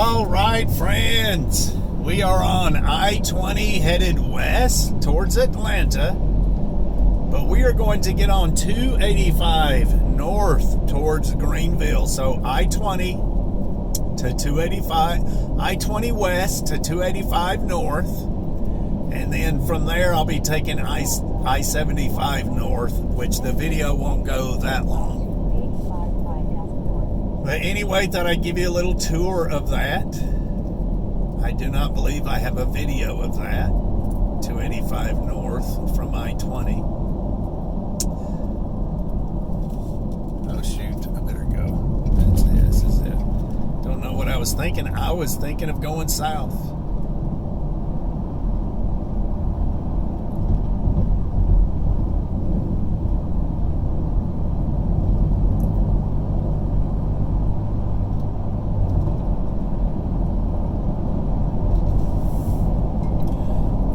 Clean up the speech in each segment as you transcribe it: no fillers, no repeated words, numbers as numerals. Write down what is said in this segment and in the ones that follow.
All right, friends, we are on I-20 headed west towards Atlanta, but we are going to get on 285 north towards Greenville. So I-20 to 285, I-20 west to 285 north, and then from there I'll be taking I-75 north, which the video won't go that long. But anyway, thought I'd give you a little tour of that. I do not believe I have a video of that. 285 north from I-20. Oh shoot, I better go. This is it. Don't know what I was thinking. I was thinking of going south.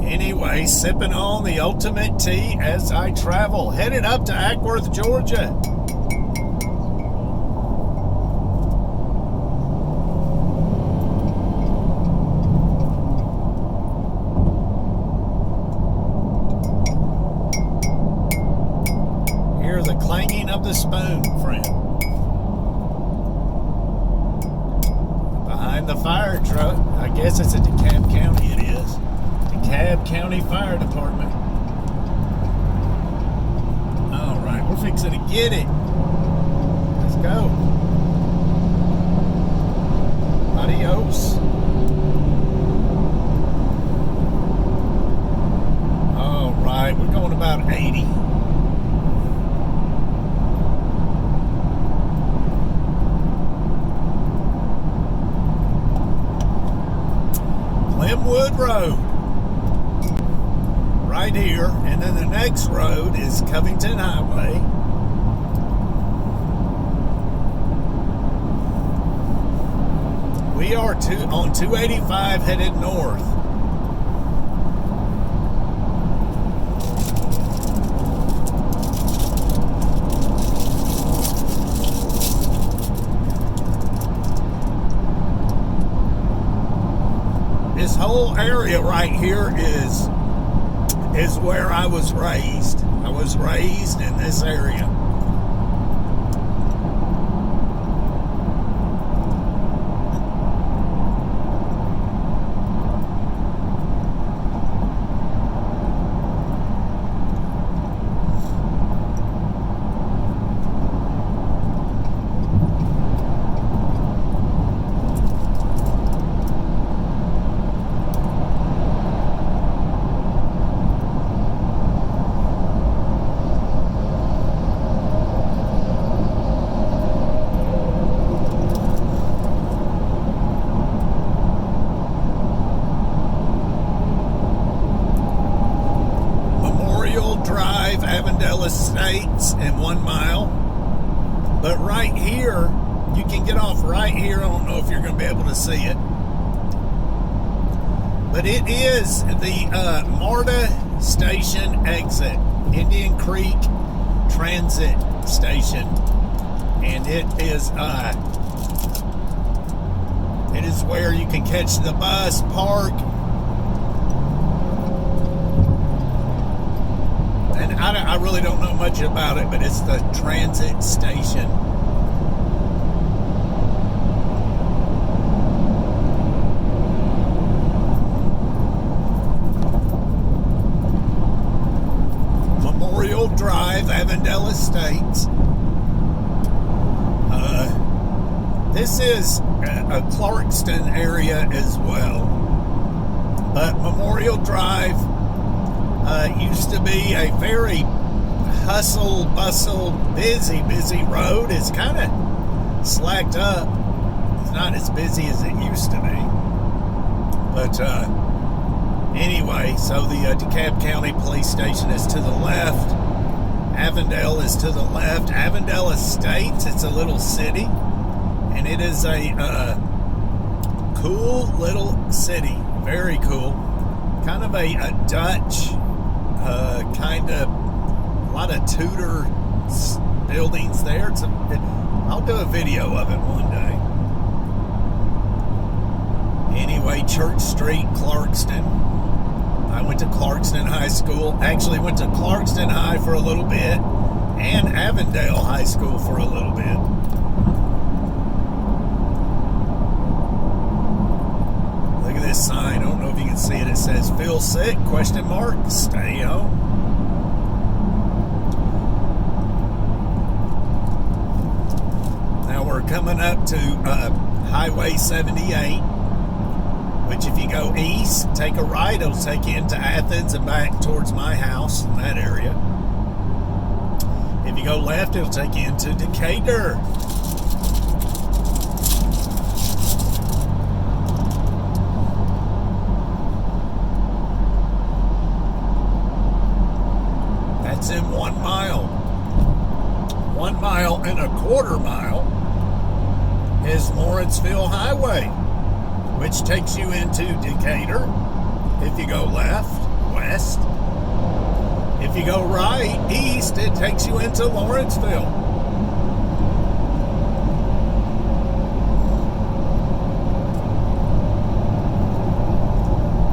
Anyway, sipping on the ultimate tea as I travel, headed up to Ackworth, Georgia. Hear the clanging of the spoon, friend. Behind the fire truck, I guess it's a DeKalb County, it is. DeKalb County Fire Department. All right, we're fixing to get it. Let's go. Adios. All right, we're going about 80. Glenwood Road. Right here, and then the next road is Covington Highway. We are on 285 headed north. This whole area right here is where I was raised. I was raised in this area. Avondale Estates in 1 mile. But right here, you can get off right here. I don't know if you're going to be able to see it. But it is the MARTA station exit, Indian Creek Transit Station. And it is where you can catch the bus, park. And I really don't know much about it, but it's the transit station. Memorial Drive, Avondale Estates. This is a Clarkston area as well. But Memorial Drive used to be a very hustle, bustle, busy road. It's kind of slacked up. It's not as busy as it used to be. But anyway, so the DeKalb County Police Station is to the left. Avondale is to the left. Avondale Estates, it's a little city. And it is a cool little city. Very cool. Kind of a Dutch kind of, a lot of Tudor buildings there. I'll do a video of it one day. Highway, Church Street, Clarkston. I went to Clarkston High School. Actually went to Clarkston High for a little bit and Avondale High School for a little bit. Look at this sign. I don't know if you can see it. It says, "Feel sick? ? Stay home." Now we're coming up to Highway 78, which if you go east, take a right, it'll take you into Athens and back towards my house in that area. If you go left, it'll take you into Decatur. That's in 1 mile. 1 mile and a quarter mile is Lawrenceville Highway, which takes you into Decatur. If you go left, west. If you go right, east, it takes you into Lawrenceville.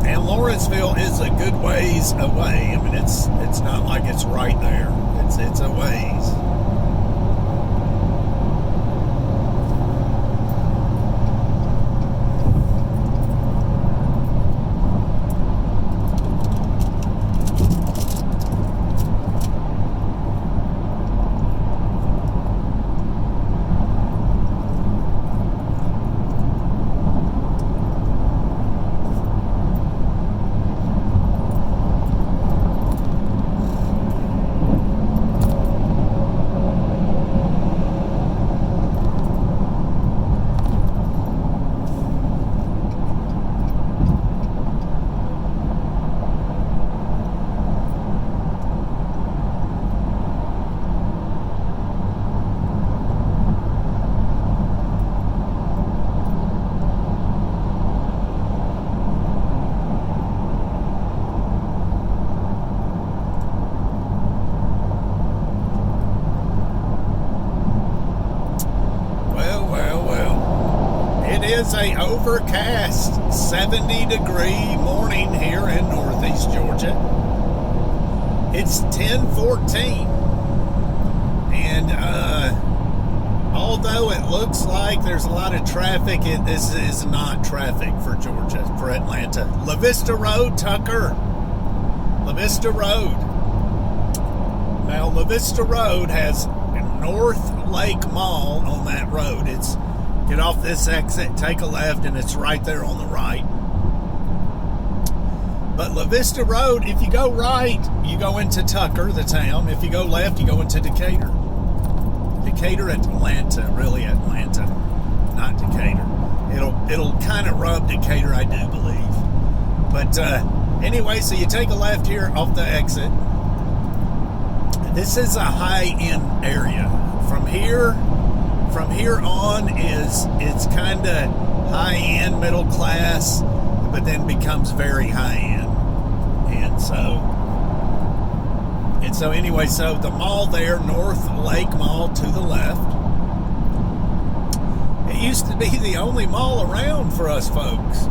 And Lawrenceville is a good ways away. I mean, it's not like it's right there. It's a ways. It's a overcast 70-degree morning here in Northeast Georgia. It's 10:14, and although it looks like there's a lot of traffic, this is not traffic for Georgia, for Atlanta. LaVista Road, Tucker. LaVista Road. Now, LaVista Road has North Lake Mall on that road. It's get off this exit, take a left, and it's right there on the right. But LaVista Road, if you go right, you go into Tucker, the town. If you go left, you go into Decatur. Decatur, Atlanta, really Atlanta, not Decatur. It'll kind of rub Decatur, I do believe. But anyway, so you take a left here off the exit. This is a high-end area. From here on it's kind of high-end, middle class, but then becomes very high-end. And so anyway, so the mall there, North Lake Mall to the left, it used to be the only mall around for us folks.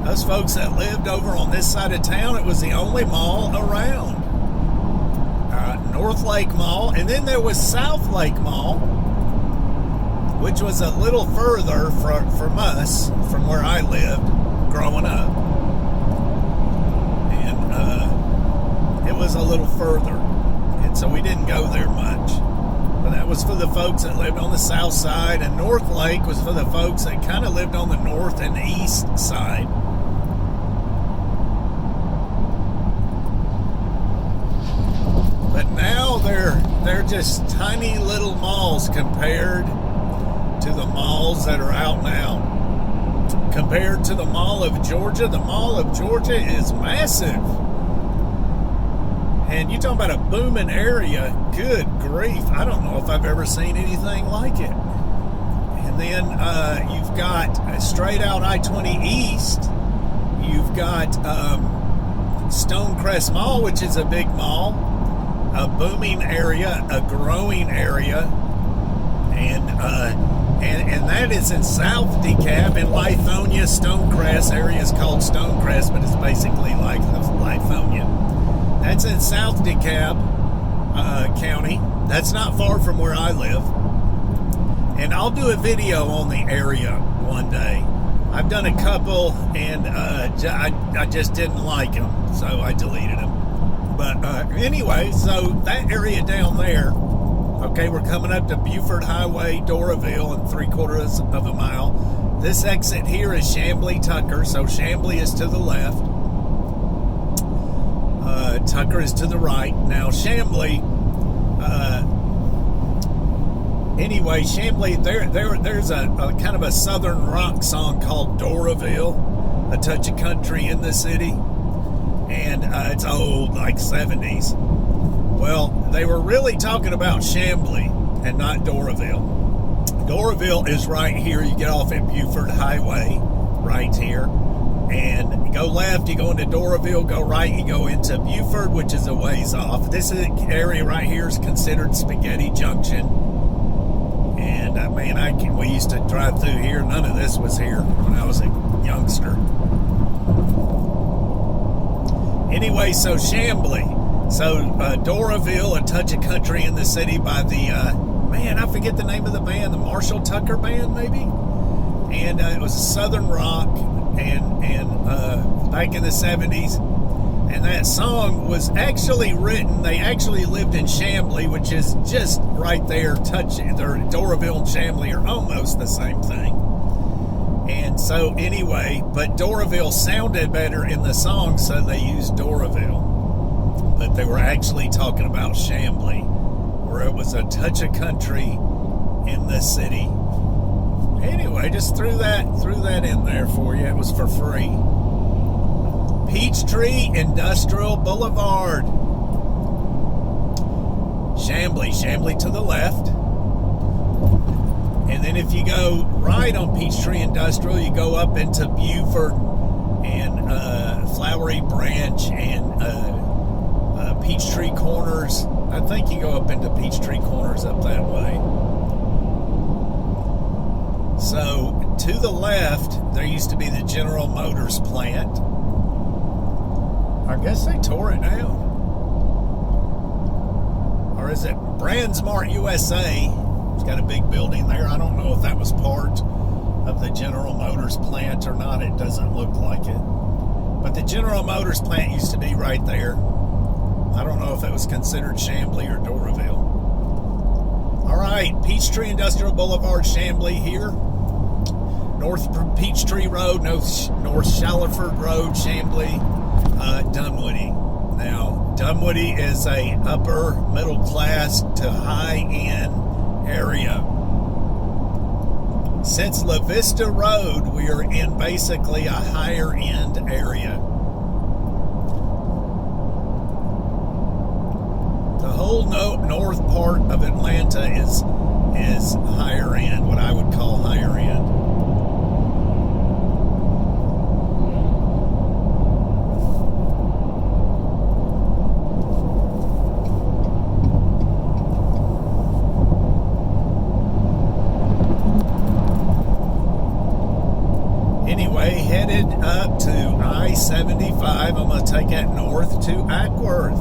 Us folks that lived over on this side of town, it was the only mall around. North Lake Mall, and then there was South Lake Mall, which was a little further from us, from where I lived growing up. And it was a little further, and so we didn't go there much. But that was for the folks that lived on the south side, and North Lake was for the folks that kind of lived on the north and east side. But now they're just tiny little malls compared to the malls that are out now. Compared to the Mall of Georgia, the Mall of Georgia is massive. And you're talking about a booming area, good grief. I don't know if I've ever seen anything like it. And then you've got straight out I-20 East, you've got Stonecrest Mall, which is a big mall, a booming area, a growing area. And and that is in South DeKalb. In Lithonia, Stonecrest area is called Stonecrest, but it's basically like Lithonia. That's in South DeKalb County. That's not far from where I live. And I'll do a video on the area one day. I've done a couple, and I just didn't like them, so I deleted them. But anyway, so that area down there, okay, we're coming up to Buford Highway, Doraville, in 3/4 of a mile. This exit here is Chamblee Tucker, so Chamblee is to the left. Tucker is to the right. Now, Chamblee, anyway, Chamblee, there's a kind of a southern rock song called Doraville, A Touch of Country in the City. And it's old, like 70s. Well, they were really talking about Chamblee and not Doraville. Doraville is right here. You get off at Buford Highway right here. And you go left, you go into Doraville, go right, you go into Buford, which is a ways off. This area right here is considered Spaghetti Junction. And man, we used to drive through here. None of this was here when I was a youngster. Anyway, so Chamblee. So Doraville, A Touch of Country in the City by the, man, I forget the name of the band, the Marshall Tucker Band, maybe? And it was Southern Rock, and back in the 70s. And that song was actually written, they actually lived in Chamblee, which is just right there, Doraville and Chamblee are almost the same thing. And so anyway, but Doraville sounded better in the song, so they used Doraville. But they were actually talking about Chamblee, where it was a touch of country in the city. Anyway, just threw that in there for you. It was for free. Peachtree Industrial Boulevard. Chamblee to the left. And then if you go right on Peachtree Industrial, you go up into Buford and Flowery Branch and Peachtree Corners. I think you go up into Peachtree Corners up that way. So to the left, there used to be the General Motors plant. I guess they tore it down. Or is it Brandsmart USA? It's got a big building there. I don't know if that was part of the General Motors plant or not. It doesn't look like it. But the General Motors plant used to be right there. I don't know if it was considered Chamblee or Doraville. All right, Peachtree Industrial Boulevard, Chamblee here. North Peachtree Road, North Shallowford Road, Chamblee, Dunwoody. Now, Dunwoody is a upper middle class to high-end area. Since LaVista Road, we are in basically a higher end area. The whole north part of Atlanta is higher end, what I would call higher end. Headed up to I-75. I'm going to take that north to Ackworth.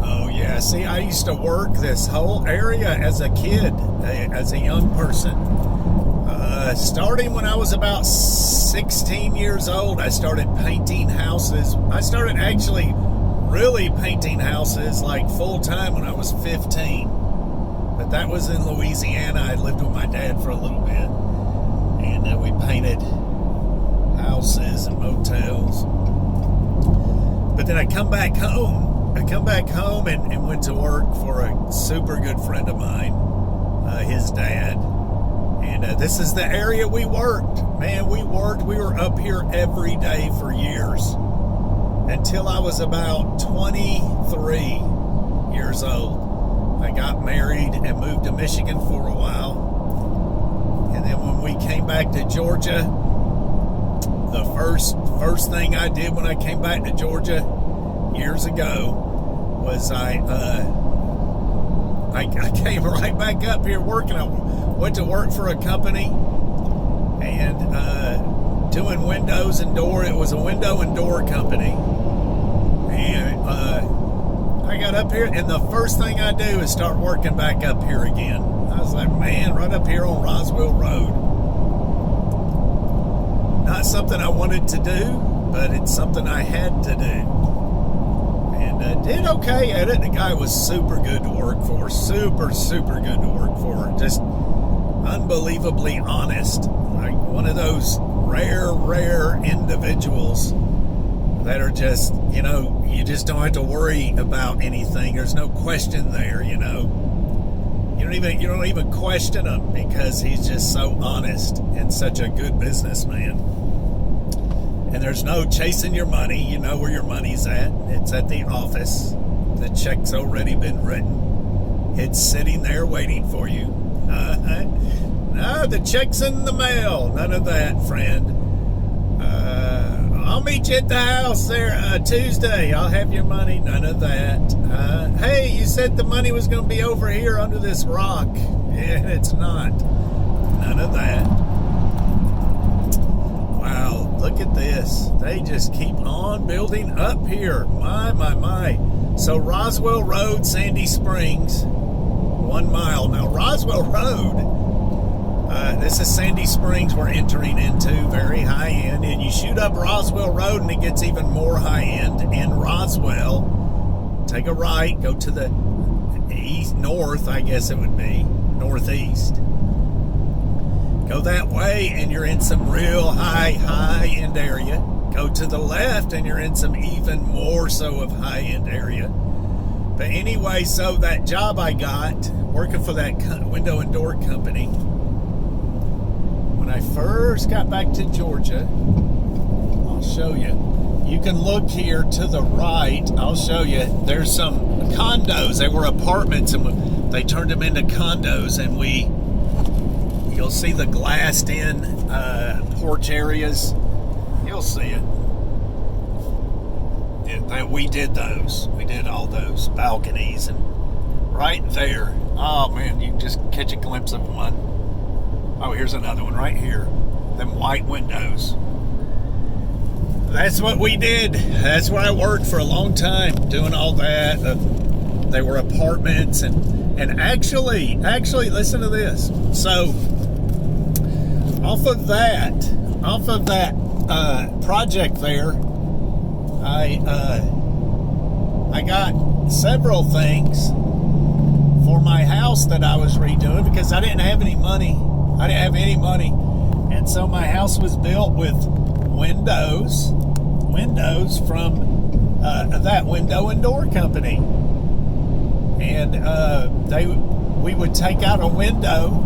Oh yeah, see, I used to work this whole area as a kid, as a young person. Starting when I was about 16 years old, I started painting houses. I started actually really painting houses like full time when I was 15, but that was in Louisiana. I lived with my dad for a little bit, and we painted houses and motels. But then I come back home and went to work for a super good friend of mine, his dad, and this is the area we worked. Man, we were up here every day for years. Until I was about 23 years old. I got married and moved to Michigan for a while. And then when we came back to Georgia, the first thing I did when I came back to Georgia years ago was I came right back up here working. I went to work for a company and doing windows and door. It was a window and door company. And I got up here, and the first thing I do is start working back up here again. I was like, man, right up here on Roswell Road. Not something I wanted to do, but it's something I had to do. And did okay at it. The guy was super good to work for. Super, super good to work for. Just unbelievably honest. Like one of those rare individuals that are just, you know, you just don't have to worry about anything. There's no question there, you know. You don't even question him because he's just so honest and such a good businessman. And there's no chasing your money. You know where your money's at. It's at the office. The check's already been written. It's sitting there waiting for you. No, the check's in the mail. None of that, friend. I'll meet you at the house there Tuesday. I'll have your money. None of that. Hey, you said the money was going to be over here under this rock. Yeah, it's not. None of that. Wow, look at this. They just keep on building up here. My. So Roswell Road, Sandy Springs, 1 mile. Now, Roswell Road, this is Sandy Springs we're entering into, very high end. And you shoot up Roswell Road and it gets even more high end. In Roswell, take a right, go to the north, I guess it would be, northeast. Go that way and you're in some real high end area. Go to the left and you're in some even more so of high end area. But anyway, so that job I got working for that window and door company, when I first got back to Georgia, I'll show you. You can look here to the right. I'll show you. There's some condos. They were apartments, and they turned them into condos. And you'll see the glassed-in porch areas. You'll see it. We did those. We did all those balconies, and right there. Oh man, you can just catch a glimpse of one. Oh, here's another one right here. Them white windows. That's what we did. That's where I worked for a long time, doing all that. They were apartments, and actually, listen to this. So, off of that project there, I got several things for my house that I was redoing because I didn't have any money. And so my house was built with windows from that window and door company. And we would take out a window